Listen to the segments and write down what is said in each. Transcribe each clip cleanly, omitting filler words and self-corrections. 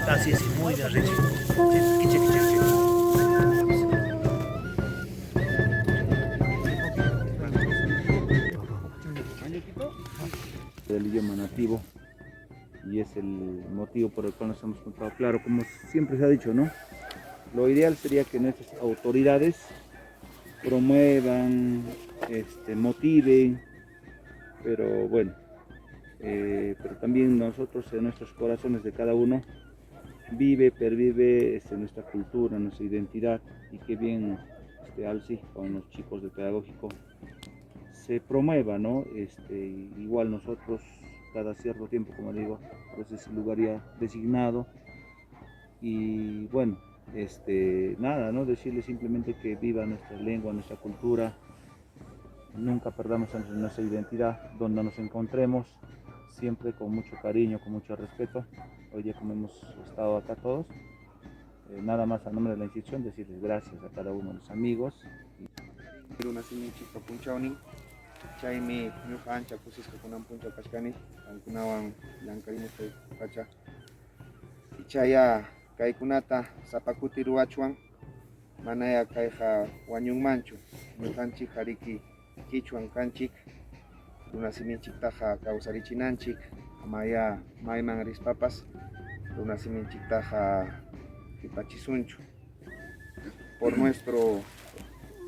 Así es, muy bien, Richie. Sí, quiche, quiche, quiche. Del idioma nativo, y es el motivo por el cual nos hemos encontrado. Claro, como siempre se ha dicho, ¿no? Lo ideal sería que nuestras autoridades promuevan, motiven, pero bueno, pero también nosotros en nuestros corazones de cada uno vive, pervive nuestra cultura, nuestra identidad, y qué bien Alci con los chicos del pedagógico se promueva, ¿no? Igual nosotros cada cierto tiempo, como digo, pues es el lugar ya designado, y bueno, nada, ¿no? Decirles simplemente que viva nuestra lengua, nuestra cultura, nunca perdamos nuestra identidad donde nos encontremos, siempre con mucho cariño, con mucho respeto. Hoy día, como hemos estado acá todos, nada más a nombre de la institución decirles gracias a cada uno de los amigos. Runasimichispa punchawnin chaymi ñuqa ancha kusisqa kunan punchaw kashkani qankunawan llank'arimusqa pacha chaya kaykunata sapakuti ruwachwan manaya kayqa wañunmanchu ñuqanchik qariki kichwan kanchik runasimiychiktaqa kawsarichinanchik amaya mayman rispapas runasimiychiktaqa ripachisunchu por nuestro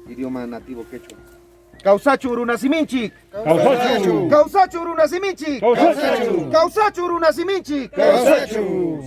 idioma nativo quechua. Causachu Runasimintchik. Causachu. Causachu Runasimintchik. Causachu. Causachu Runasimintchik. Causachu.